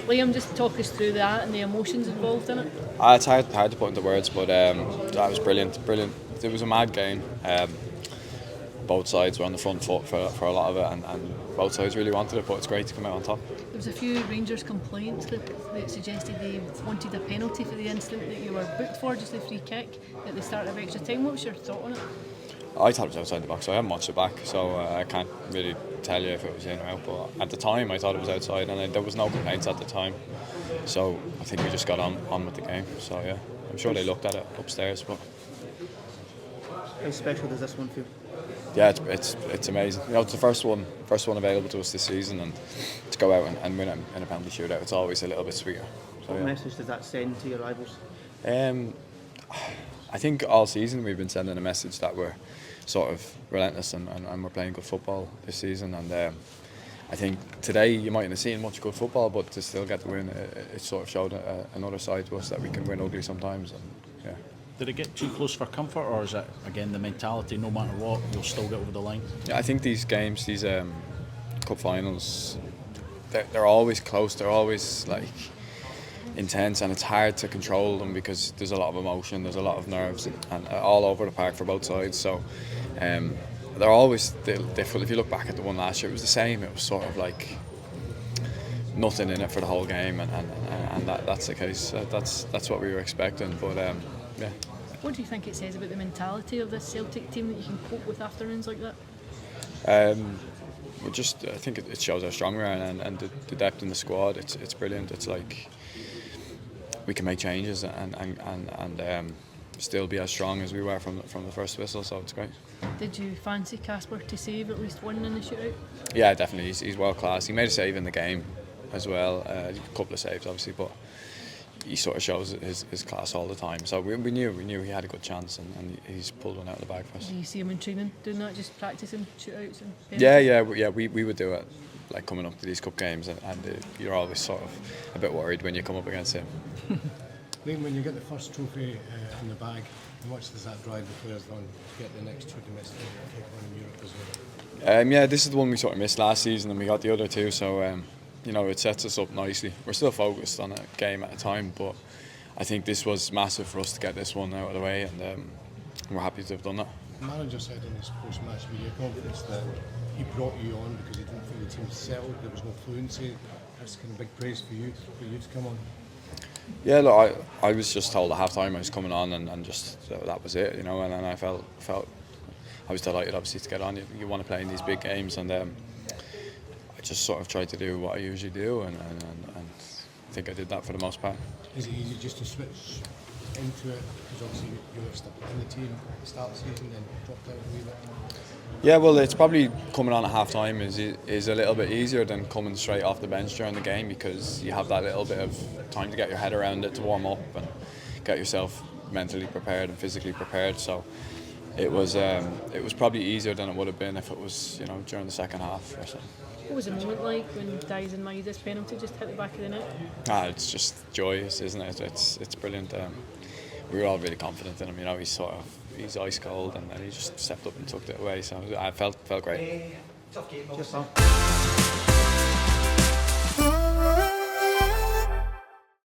Liam, just talk us through that and the emotions involved in it. It's hard to put into words, but that was brilliant. It was a mad game. Both sides were on the front foot for a lot of it, and both sides really wanted it, but it's great to come out on top. There was a few Rangers complaints that suggested they wanted a penalty for the incident that you were booked for, just a free kick at the start of extra time. What was your thought on it? I thought it was outside the box, so I haven't watched it back, so I can't really tell you if it was in or out, but at the time I thought it was outside, and there was no complaints at the time, so I think we just got on with the game. So yeah, I'm sure they looked at it upstairs. But how special does this one feel? Yeah, it's amazing. You know, it's the first one available to us this season, and to go out and win it in a penalty shootout, it's always a little bit sweeter. So, what message does that send to your rivals? I think all season we've been sending a message that we're sort of relentless and we're playing good football this season, and I think today you mightn't have seen much good football, but to still get the win, it sort of showed another side to us that we can win ugly sometimes. And yeah. Did it get too close for comfort, or is it again the mentality, no matter what, you'll still get over the line? Yeah, I think these games, these cup finals, they're always close. They're always like intense, and it's hard to control them because there's a lot of emotion, there's a lot of nerves, and all over the park for both sides. So they're always difficult. If you look back at the one last year, it was the same. It was sort of like nothing in it for the whole game, and that's the case. That's what we were expecting. But yeah. What do you think it says about the mentality of this Celtic team that you can cope with afternoons like that? I think it shows how strong we are, and the depth in the squad. It's brilliant. It's like we can make changes and still be as strong as we were from the first whistle. So it's great. Did you fancy Casper to save at least one in the shootout? Yeah, definitely. He's world class. He made a save in the game as well. A couple of saves, obviously, but he sort of shows his class all the time. So we knew he had a good chance, and he's pulled one out of the bag for us. Do you see him in training doing that, just practising shootouts and penalties? Yeah. We would do it, like coming up to these cup games, and you're always sort of a bit worried when you come up against him. Liam, when you get the first trophy in the bag, how much does that drive the players on to get the next two domestic take on in Europe as well? Yeah, this is the one we sort of missed last season, and we got the other two, so it sets us up nicely. We're still focused on a game at a time, but I think this was massive for us to get this one out of the way, and we're happy to have done that. The manager said in his post-match media conference that he brought you on because he didn't think the team settled, there was no fluency. That's kind of big praise for you to come on. Yeah, look, I was just told at half-time I was coming on, and just that was it, and I felt I was delighted, obviously, to get on. You want to play in these big games, and I just sort of tried to do what I usually do, and I think I did that for the most part. Is it easy just to switch into it, because obviously you were stuck in the team at the start of the season, then dropped out a wee bit? Yeah, well, it's probably coming on at half-time is a little bit easier than coming straight off the bench during the game, because you have that little bit of time to get your head around it, to warm up and get yourself mentally prepared and physically prepared. So it was probably easier than it would have been if it was during the second half or something. What was the moment like when Dyson Maida's penalty just hit the back of the net? It's just joyous, isn't it? It's brilliant. We were all really confident in him. He's ice cold, and he just stepped up and took it away. So I felt great. Just